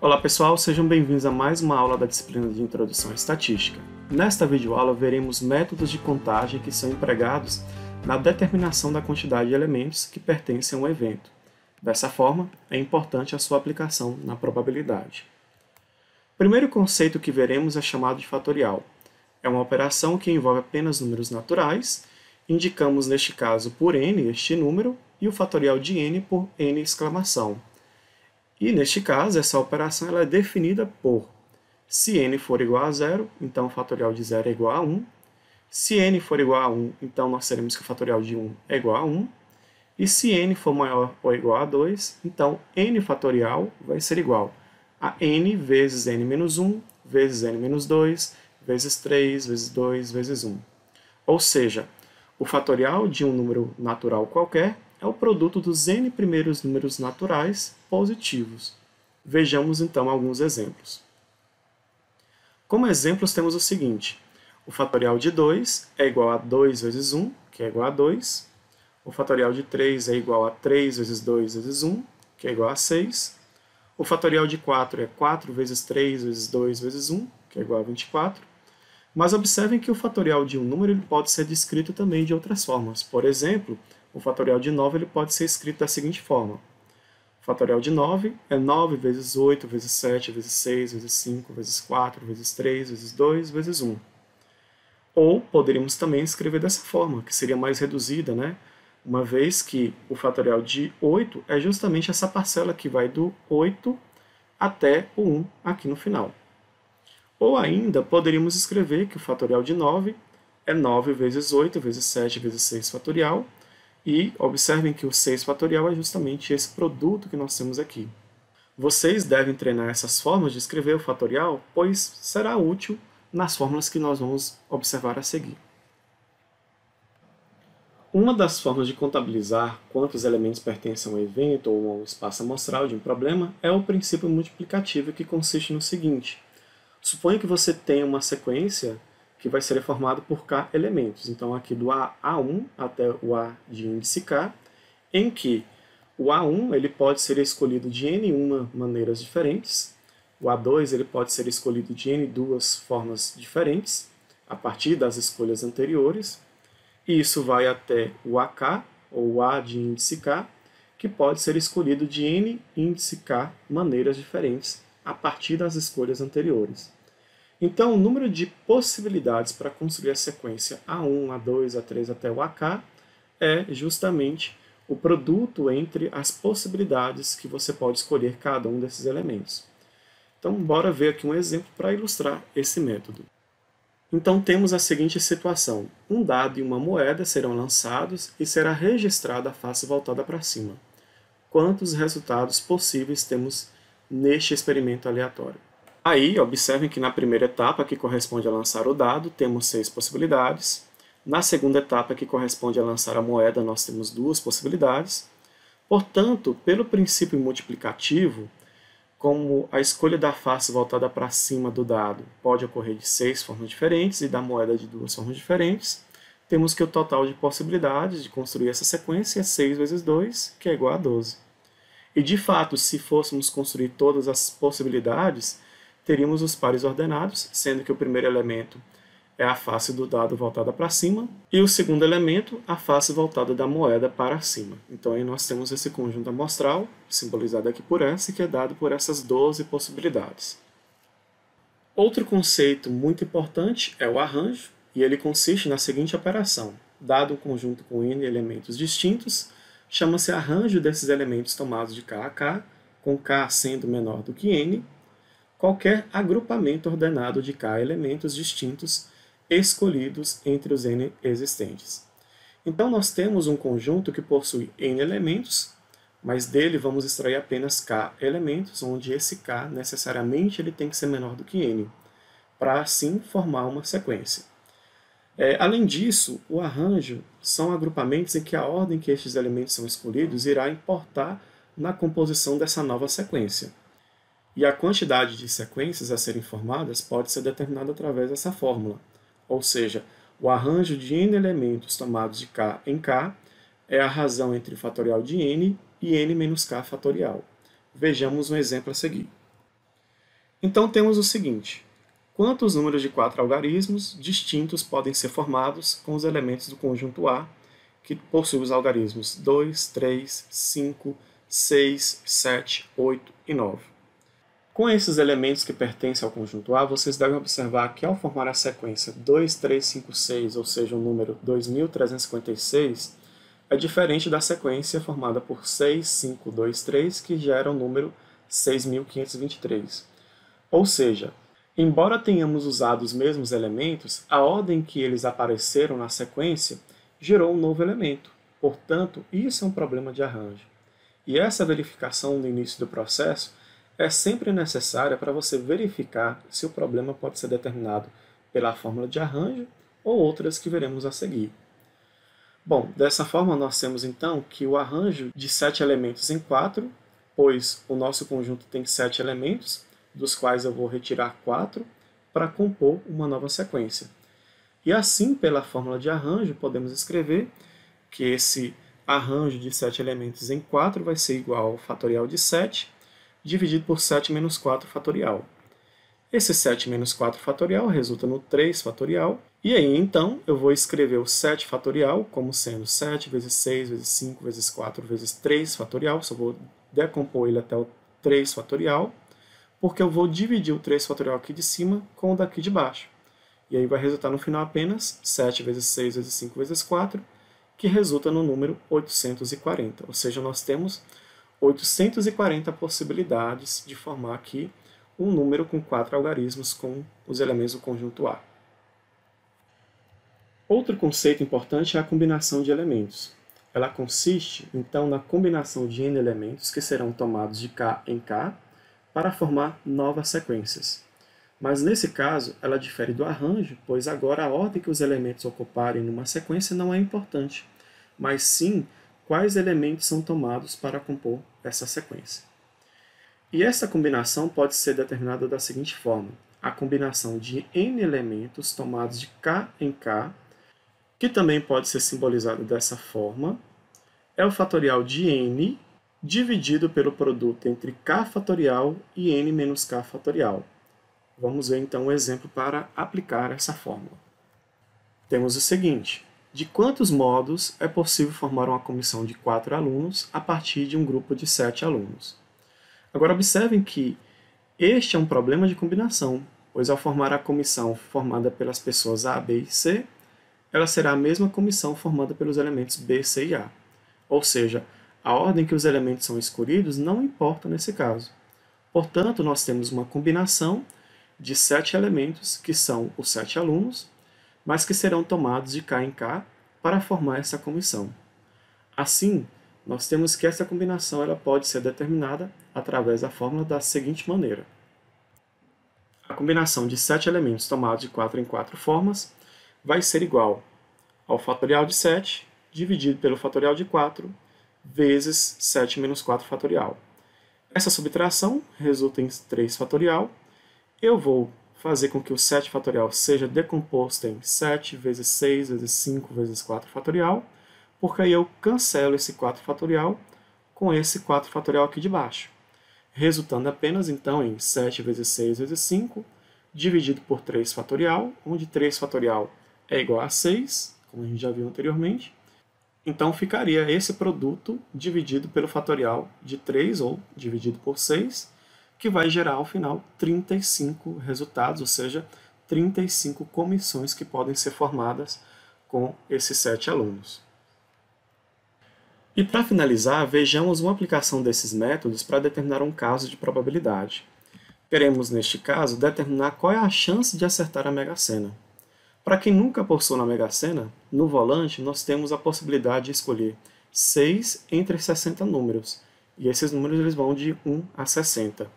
Olá pessoal, sejam bem-vindos a mais uma aula da disciplina de Introdução à Estatística. Nesta videoaula veremos métodos de contagem que são empregados na determinação da quantidade de elementos que pertencem a um evento. Dessa forma, é importante a sua aplicação na probabilidade. O primeiro conceito que veremos é chamado de fatorial. É uma operação que envolve apenas números naturais. Indicamos neste caso por n este número e o fatorial de n por n exclamação. E, neste caso, essa operação ela é definida por se n for igual a 0, então o fatorial de 0 é igual a 1. Se n for igual a 1, então nós teremos que o fatorial de 1 é igual a 1. E se n for maior ou igual a 2, então n fatorial vai ser igual a n vezes n menos 1, vezes n menos 2, vezes 3, vezes 2, vezes 1. Ou seja, o fatorial de um número natural qualquer é o produto dos n primeiros números naturais positivos. Vejamos então alguns exemplos. Como exemplos temos o seguinte: o fatorial de 2 é igual a 2 vezes 1, que é igual a 2. O fatorial de 3 é igual a 3 vezes 2 vezes 1, que é igual a 6. O fatorial de 4 é 4 vezes 3 vezes 2 vezes 1, que é igual a 24. Mas observem que o fatorial de um número ele pode ser descrito também de outras formas. Por exemplo, o fatorial de 9 ele pode ser escrito da seguinte forma: o fatorial de 9 é 9 vezes 8, vezes 7, vezes 6, vezes 5, vezes 4, vezes 3, vezes 2, vezes 1. Ou poderíamos também escrever dessa forma, que seria mais reduzida, né? Uma vez que o fatorial de 8 é justamente essa parcela que vai do 8 até o 1 aqui no final. Ou ainda poderíamos escrever que o fatorial de 9 é 9 vezes 8 vezes 7 vezes 6 fatorial. E observem que o 6 fatorial é justamente esse produto que nós temos aqui. Vocês devem treinar essas formas de escrever o fatorial, pois será útil nas fórmulas que nós vamos observar a seguir. Uma das formas de contabilizar quantos elementos pertencem a um evento ou a um espaço amostral de um problema é o princípio multiplicativo, que consiste no seguinte: suponha que você tenha uma sequência que vai ser formado por k elementos. Então, aqui do A1 até o A de índice k, em que o A1 ele pode ser escolhido de n1 maneiras diferentes, o A2 ele pode ser escolhido de n2 formas diferentes, a partir das escolhas anteriores, e isso vai até o AK, ou o A de índice k, que pode ser escolhido de n índice k maneiras diferentes, a partir das escolhas anteriores. Então, o número de possibilidades para construir a sequência A1, A2, A3 até o AK é justamente o produto entre as possibilidades que você pode escolher cada um desses elementos. Então, bora ver aqui um exemplo para ilustrar esse método. Então, temos a seguinte situação: um dado e uma moeda serão lançados e será registrada a face voltada para cima. Quantos resultados possíveis temos neste experimento aleatório? Aí, observem que na primeira etapa, que corresponde a lançar o dado, temos 6 possibilidades. Na segunda etapa, que corresponde a lançar a moeda, nós temos 2 possibilidades. Portanto, pelo princípio multiplicativo, como a escolha da face voltada para cima do dado pode ocorrer de 6 formas diferentes e da moeda de 2 formas diferentes, temos que o total de possibilidades de construir essa sequência é 6 vezes 2, que é igual a 12. E, de fato, se fôssemos construir todas as possibilidades, teríamos os pares ordenados, sendo que o primeiro elemento é a face do dado voltada para cima, e o segundo elemento, a face voltada da moeda para cima. Então, aí nós temos esse conjunto amostral, simbolizado aqui por S, que é dado por essas 12 possibilidades. Outro conceito muito importante é o arranjo, e ele consiste na seguinte operação: dado um conjunto com n elementos distintos, chama-se arranjo desses elementos tomados de k a k, com k sendo menor do que n, qualquer agrupamento ordenado de k elementos distintos escolhidos entre os n existentes. Então, nós temos um conjunto que possui n elementos, mas dele vamos extrair apenas k elementos, onde esse k necessariamente ele tem que ser menor do que n, para assim formar uma sequência. Além disso, o arranjo são agrupamentos em que a ordem que estes elementos são escolhidos irá importar na composição dessa nova sequência. E a quantidade de sequências a serem formadas pode ser determinada através dessa fórmula. Ou seja, o arranjo de n elementos tomados de k em k é a razão entre o fatorial de n e n menos k fatorial. Vejamos um exemplo a seguir. Então temos o seguinte: quantos números de 4 algarismos distintos podem ser formados com os elementos do conjunto A, que possui os algarismos 2, 3, 5, 6, 7, 8 e 9. Com esses elementos que pertencem ao conjunto A, vocês devem observar que ao formar a sequência 2, 3, 5, 6, ou seja, o número 2356, é diferente da sequência formada por 6, 5, 2, 3, que gera o número 6523. Ou seja, embora tenhamos usado os mesmos elementos, a ordem que eles apareceram na sequência gerou um novo elemento. Portanto, isso é um problema de arranjo. E essa verificação no início do processo é sempre necessária para você verificar se o problema pode ser determinado pela fórmula de arranjo ou outras que veremos a seguir. Bom, dessa forma nós temos então que o arranjo de 7 elementos em 4, pois o nosso conjunto tem 7 elementos, dos quais eu vou retirar 4 para compor uma nova sequência. E assim, pela fórmula de arranjo, podemos escrever que esse arranjo de 7 elementos em 4 vai ser igual ao fatorial de 7, dividido por 7 menos 4 fatorial. Esse 7 menos 4 fatorial resulta no 3 fatorial, e aí então eu vou escrever o 7 fatorial como sendo 7 vezes 6 vezes 5 vezes 4 vezes 3 fatorial, só vou decompor ele até o 3 fatorial, porque eu vou dividir o 3 fatorial aqui de cima com o daqui de baixo. E aí vai resultar no final apenas 7 vezes 6 vezes 5 vezes 4, que resulta no número 840. Ou seja, nós temos 840 possibilidades de formar aqui um número com 4 algarismos com os elementos do conjunto A. Outro conceito importante é a combinação de elementos. Ela consiste, então, na combinação de n elementos que serão tomados de K em K para formar novas sequências. Mas nesse caso, ela difere do arranjo, pois agora a ordem que os elementos ocuparem numa sequência não é importante, mas sim quais elementos são tomados para compor essa sequência. E essa combinação pode ser determinada da seguinte forma: a combinação de n elementos tomados de K em K, que também pode ser simbolizado dessa forma, é o fatorial de n dividido pelo produto entre k fatorial e n menos k fatorial. Vamos ver então um exemplo para aplicar essa fórmula. Temos o seguinte: de quantos modos é possível formar uma comissão de 4 alunos a partir de um grupo de 7 alunos? Agora observem que este é um problema de combinação, pois ao formar a comissão formada pelas pessoas A, B e C, ela será a mesma comissão formada pelos elementos B, C e A. Ou seja, a ordem que os elementos são escolhidos não importa nesse caso. Portanto, nós temos uma combinação de 7 elementos, que são os 7 alunos, mas que serão tomados de K em K para formar essa comissão. Assim, nós temos que essa combinação ela pode ser determinada através da fórmula da seguinte maneira. A combinação de 7 elementos tomados de 4 em 4 formas vai ser igual ao fatorial de 7 dividido pelo fatorial de 4 vezes 7 menos 4 fatorial. Essa subtração resulta em 3 fatorial. Eu vou fazer com que o 7 fatorial seja decomposto em 7 vezes 6 vezes 5 vezes 4 fatorial, porque aí eu cancelo esse 4 fatorial com esse 4 fatorial aqui de baixo, resultando apenas então em 7 vezes 6 vezes 5, dividido por 3 fatorial, onde 3 fatorial é igual a 6, como a gente já viu anteriormente. Então ficaria esse produto dividido pelo fatorial de 3, ou dividido por 6, que vai gerar ao final 35 resultados, ou seja, 35 comissões que podem ser formadas com esses 7 alunos. E para finalizar, vejamos uma aplicação desses métodos para determinar um caso de probabilidade. Queremos, neste caso, determinar qual é a chance de acertar a Mega Sena. Para quem nunca apostou na Mega Sena, no volante nós temos a possibilidade de escolher 6 entre 60 números, e esses números eles vão de 1 a 60.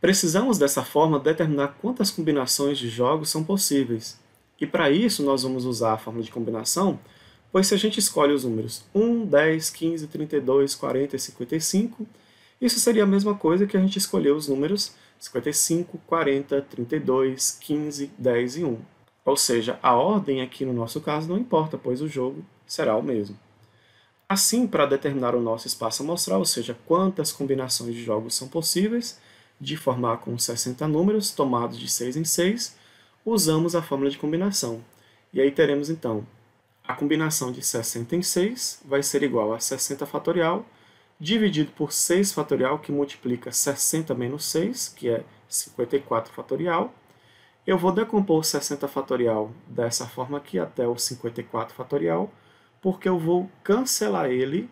Precisamos dessa forma determinar quantas combinações de jogos são possíveis, e para isso nós vamos usar a fórmula de combinação, pois se a gente escolhe os números 1, 10, 15, 32, 40 e 55, isso seria a mesma coisa que a gente escolher os números 55, 40, 32, 15, 10 e 1. Ou seja, a ordem aqui no nosso caso não importa, pois o jogo será o mesmo. Assim, para determinar o nosso espaço amostral, ou seja, quantas combinações de jogos são possíveis, de formar com 60 números tomados de 6 em 6, usamos a fórmula de combinação. E aí teremos então a combinação de 60 em 6 vai ser igual a 60 fatorial dividido por 6 fatorial, que multiplica 60 menos 6, que é 54 fatorial. Eu vou decompor 60 fatorial dessa forma aqui até o 54 fatorial, porque eu vou cancelar ele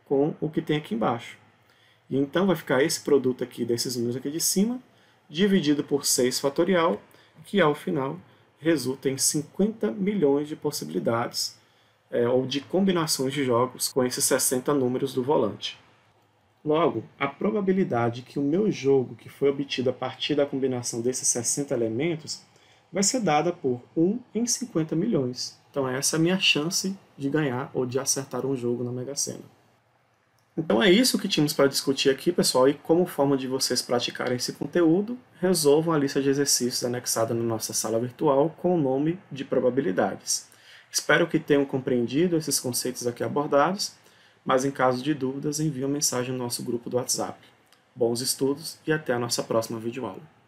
com o que tem aqui embaixo. E então vai ficar esse produto aqui desses números aqui de cima, dividido por 6 fatorial, que ao final resulta em 50 milhões de possibilidades ou de combinações de jogos com esses 60 números do volante. Logo, a probabilidade que o meu jogo, que foi obtido a partir da combinação desses 60 elementos, vai ser dada por 1 em 50 milhões. Então essa é a minha chance de ganhar ou de acertar um jogo na Mega Sena. Então é isso que tínhamos para discutir aqui, pessoal, e como forma de vocês praticarem esse conteúdo, resolvam a lista de exercícios anexada na nossa sala virtual com o nome de probabilidades. Espero que tenham compreendido esses conceitos aqui abordados, mas em caso de dúvidas, envie uma mensagem no nosso grupo do WhatsApp. Bons estudos e até a nossa próxima videoaula.